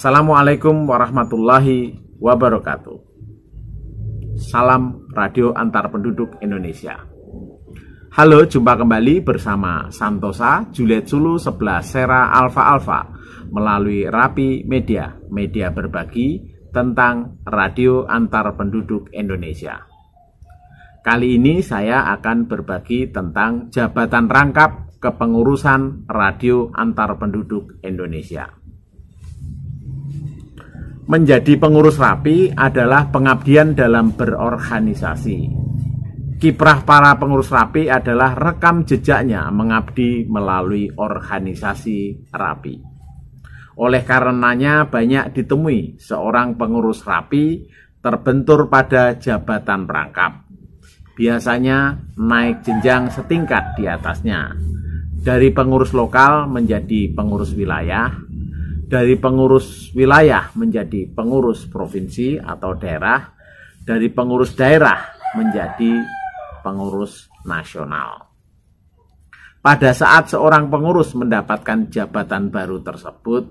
Assalamualaikum warahmatullahi wabarakatuh. Salam Radio Antar Penduduk Indonesia. Halo, jumpa kembali bersama Santosa, Juliet Sulu, 11 Sera Alfa Alfa melalui Rapi Media, media berbagi tentang Radio Antar Penduduk Indonesia. Kali ini saya akan berbagi tentang jabatan rangkap kepengurusan Radio Antar Penduduk Indonesia. Menjadi pengurus Rapi adalah pengabdian dalam berorganisasi. Kiprah para pengurus Rapi adalah rekam jejaknya mengabdi melalui organisasi Rapi. Oleh karenanya banyak ditemui seorang pengurus Rapi terbentur pada jabatan rangkap. Biasanya naik jenjang setingkat di atasnya. Dari pengurus lokal menjadi pengurus wilayah, dari pengurus wilayah menjadi pengurus provinsi atau daerah, dari pengurus daerah menjadi pengurus nasional. Pada saat seorang pengurus mendapatkan jabatan baru tersebut,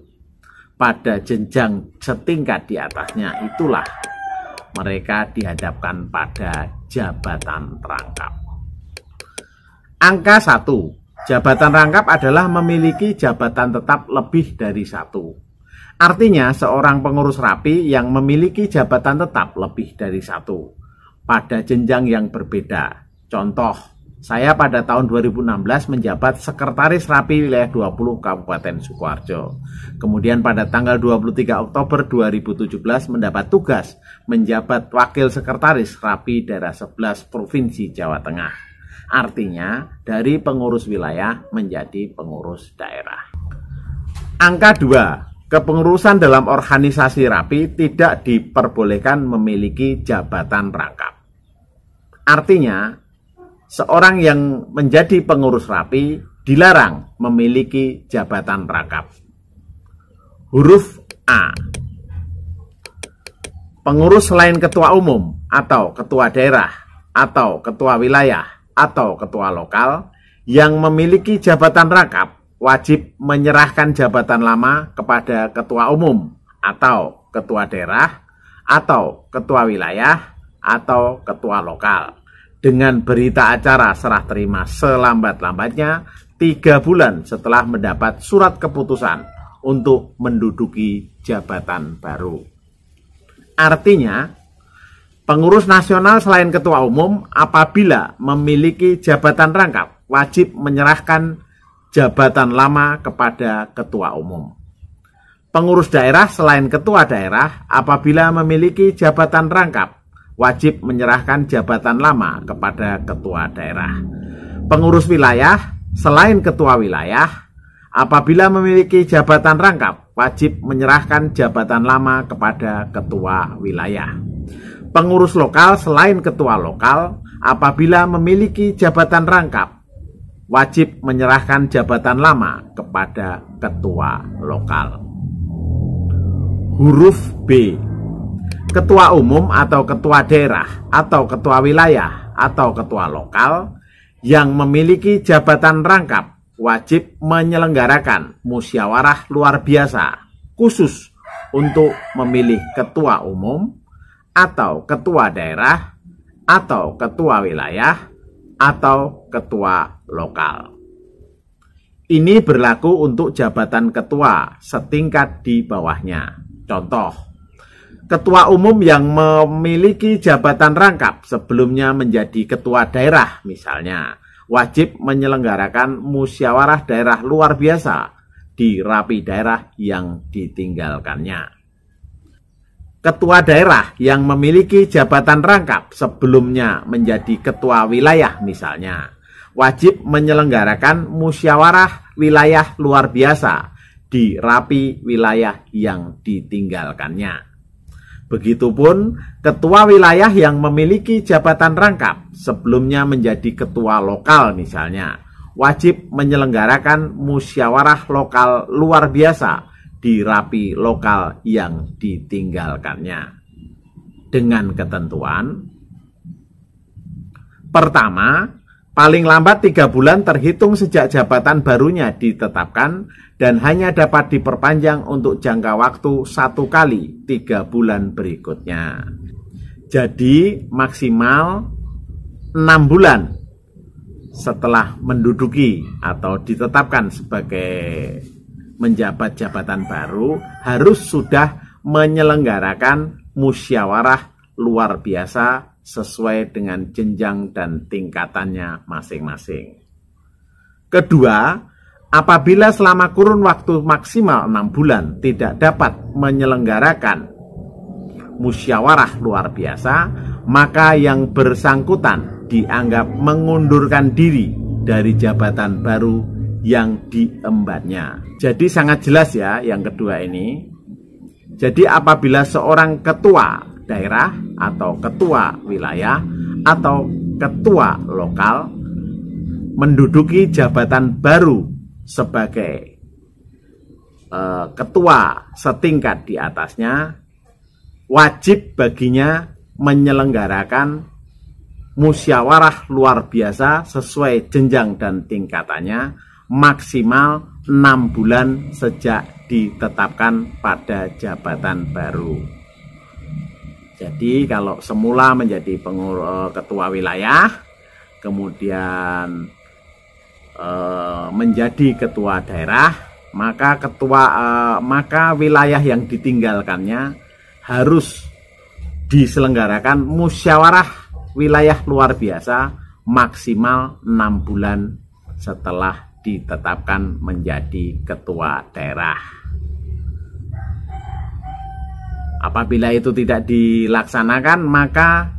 pada jenjang setingkat di atasnya itulah mereka dihadapkan pada jabatan rangkap. Angka 1. Jabatan rangkap adalah memiliki jabatan tetap lebih dari satu. Artinya seorang pengurus Rapi yang memiliki jabatan tetap lebih dari satu pada jenjang yang berbeda. Contoh, saya pada tahun 2016 menjabat Sekretaris Rapi Wilayah 20 Kabupaten Sukoharjo. Kemudian pada tanggal 23 Oktober 2017 mendapat tugas menjabat Wakil Sekretaris Rapi Daerah 11 Provinsi Jawa Tengah. Artinya dari pengurus wilayah menjadi pengurus daerah. Angka 2. Kepengurusan dalam organisasi Rapi tidak diperbolehkan memiliki jabatan rangkap. Artinya seorang yang menjadi pengurus Rapi dilarang memiliki jabatan rangkap. Huruf A. Pengurus selain ketua umum atau ketua daerah atau ketua wilayah atau ketua lokal yang memiliki jabatan rangkap wajib menyerahkan jabatan lama kepada ketua umum atau ketua daerah atau ketua wilayah atau ketua lokal dengan berita acara serah terima selambat-lambatnya 3 bulan setelah mendapat surat keputusan untuk menduduki jabatan baru. Artinya pengurus nasional selain ketua umum apabila memiliki jabatan rangkap wajib menyerahkan jabatan lama kepada ketua umum. Pengurus daerah selain ketua daerah apabila memiliki jabatan rangkap wajib menyerahkan jabatan lama kepada ketua daerah. Pengurus wilayah selain ketua wilayah apabila memiliki jabatan rangkap wajib menyerahkan jabatan lama kepada ketua wilayah. Pengurus lokal selain ketua lokal apabila memiliki jabatan rangkap wajib menyerahkan jabatan lama kepada ketua lokal. Huruf B. Ketua umum atau ketua daerah atau ketua wilayah atau ketua lokal yang memiliki jabatan rangkap wajib menyelenggarakan musyawarah luar biasa khusus untuk memilih ketua umum atau ketua daerah, atau ketua wilayah, atau ketua lokal. Ini berlaku untuk jabatan ketua setingkat di bawahnya. Contoh, ketua umum yang memiliki jabatan rangkap sebelumnya menjadi ketua daerah misalnya, wajib menyelenggarakan musyawarah daerah luar biasa di Rapi daerah yang ditinggalkannya. Ketua daerah yang memiliki jabatan rangkap sebelumnya menjadi ketua wilayah misalnya, wajib menyelenggarakan musyawarah wilayah luar biasa di Rapi wilayah yang ditinggalkannya. Begitupun ketua wilayah yang memiliki jabatan rangkap sebelumnya menjadi ketua lokal misalnya, wajib menyelenggarakan musyawarah lokal luar biasa di Rapi lokal yang ditinggalkannya dengan ketentuan: pertama, Paling lambat 3 bulan terhitung sejak jabatan barunya ditetapkan dan hanya dapat diperpanjang untuk jangka waktu 1 kali 3 bulan berikutnya. Jadi maksimal 6 bulan setelah menduduki atau ditetapkan sebagai menjabat jabatan baru harus sudah menyelenggarakan musyawarah luar biasa sesuai dengan jenjang dan tingkatannya masing-masing. Kedua, apabila selama kurun waktu maksimal 6 bulan tidak dapat menyelenggarakan musyawarah luar biasa, maka yang bersangkutan dianggap mengundurkan diri dari jabatan baru yang diembannya. Jadi sangat jelas ya yang kedua ini. Jadi apabila seorang ketua daerah atau ketua wilayah atau ketua lokal menduduki jabatan baru sebagai ketua setingkat di atasnya, wajib baginya menyelenggarakan musyawarah luar biasa sesuai jenjang dan tingkatannya maksimal 6 bulan sejak ditetapkan pada jabatan baru. Jadi kalau semula menjadi ketua wilayah, kemudian menjadi ketua daerah, maka wilayah yang ditinggalkannya harus diselenggarakan musyawarah wilayah luar biasa maksimal 6 bulan setelah ditetapkan menjadi ketua daerah. Apabila itu tidak dilaksanakan, maka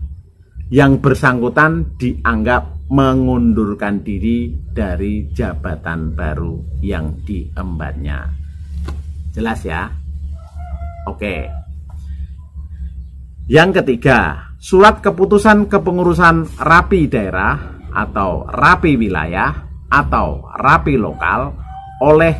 yang bersangkutan dianggap mengundurkan diri dari jabatan baru yang diembannya. Jelas ya? Oke. Yang ketiga, surat keputusan kepengurusan rapi daerah atau rapi wilayah atau rapi lokal oleh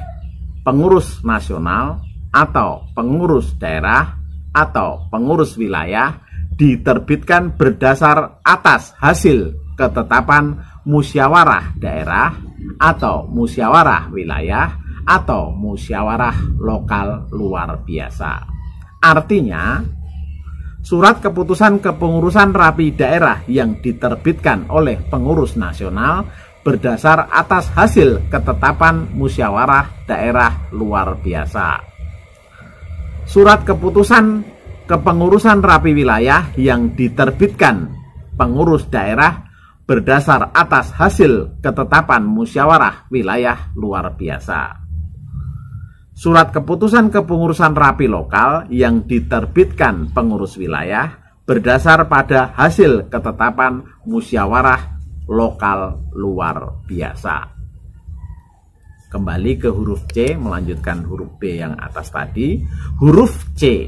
pengurus nasional atau pengurus daerah atau pengurus wilayah diterbitkan berdasar atas hasil ketetapan musyawarah daerah atau musyawarah wilayah atau musyawarah lokal luar biasa. Artinya, surat keputusan kepengurusan rapi daerah yang diterbitkan oleh pengurus nasional berdasar atas hasil ketetapan musyawarah daerah luar biasa. Surat keputusan kepengurusan rapi wilayah yang diterbitkan pengurus daerah berdasar atas hasil ketetapan musyawarah wilayah luar biasa. Surat keputusan kepengurusan rapi lokal yang diterbitkan pengurus wilayah berdasar pada hasil ketetapan musyawarah lokal luar biasa. Kembali ke huruf C, melanjutkan huruf B yang atas tadi. Huruf C,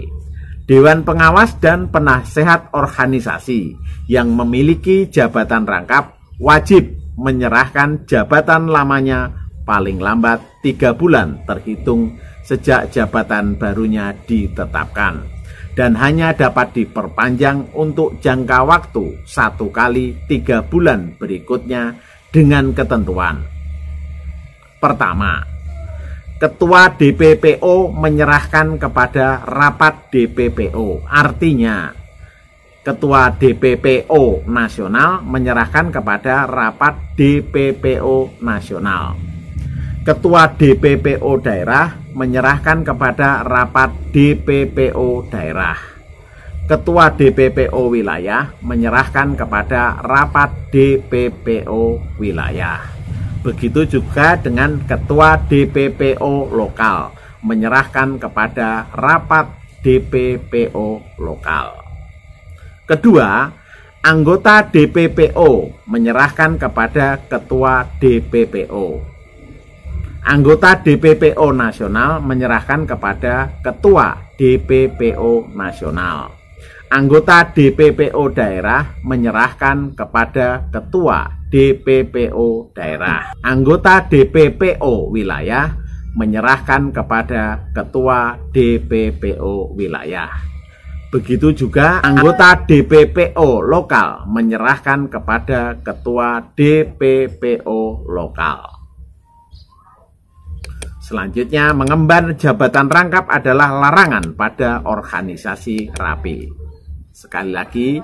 Dewan Pengawas dan Penasehat Organisasi yang memiliki jabatan rangkap wajib menyerahkan jabatan lamanya paling lambat 3 bulan terhitung sejak jabatan barunya ditetapkan dan hanya dapat diperpanjang untuk jangka waktu 1 kali 3 bulan berikutnya dengan ketentuan. Pertama, Ketua DPPO menyerahkan kepada rapat DPPO. Artinya, Ketua DPPO nasional menyerahkan kepada rapat DPPO nasional. Ketua DPPO daerah menyerahkan kepada rapat DPPO daerah. Ketua DPPO wilayah menyerahkan kepada rapat DPPO wilayah. Begitu juga dengan Ketua DPPO lokal menyerahkan kepada rapat DPPO lokal. Kedua, anggota DPPO menyerahkan kepada Ketua DPPO. Anggota DPPO nasional menyerahkan kepada Ketua DPPO nasional. Anggota DPPO daerah menyerahkan kepada Ketua DPPO daerah. Anggota DPPO wilayah menyerahkan kepada Ketua DPPO wilayah. Begitu juga anggota DPPO lokal menyerahkan kepada ketua DPPO lokal. Selanjutnya, mengemban jabatan rangkap adalah larangan pada organisasi rapi. Sekali lagi,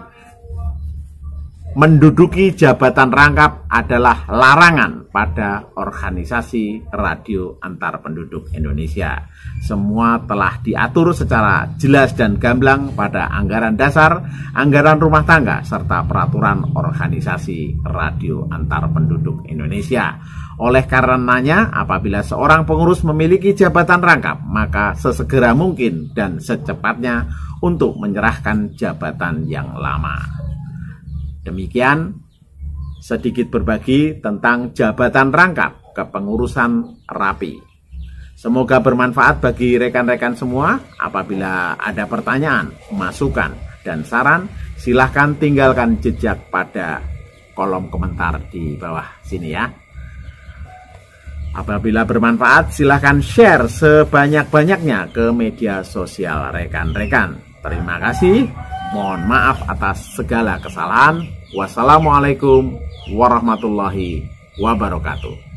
menduduki jabatan rangkap adalah larangan pada organisasi radio antar penduduk Indonesia. Semua telah diatur secara jelas dan gamblang pada anggaran dasar, anggaran rumah tangga, serta peraturan organisasi radio antar penduduk Indonesia. Oleh karenanya, apabila seorang pengurus memiliki jabatan rangkap, maka sesegera mungkin dan secepatnya untuk menyerahkan jabatan yang lama. Demikian sedikit berbagi tentang jabatan rangkap kepengurusan rapi. Semoga bermanfaat bagi rekan-rekan semua. Apabila ada pertanyaan, masukan, dan saran, silahkan tinggalkan jejak pada kolom komentar di bawah sini ya. Apabila bermanfaat, silahkan share sebanyak-banyaknya ke media sosial rekan-rekan. Terima kasih. Mohon maaf atas segala kesalahan. Wassalamualaikum warahmatullahi wabarakatuh.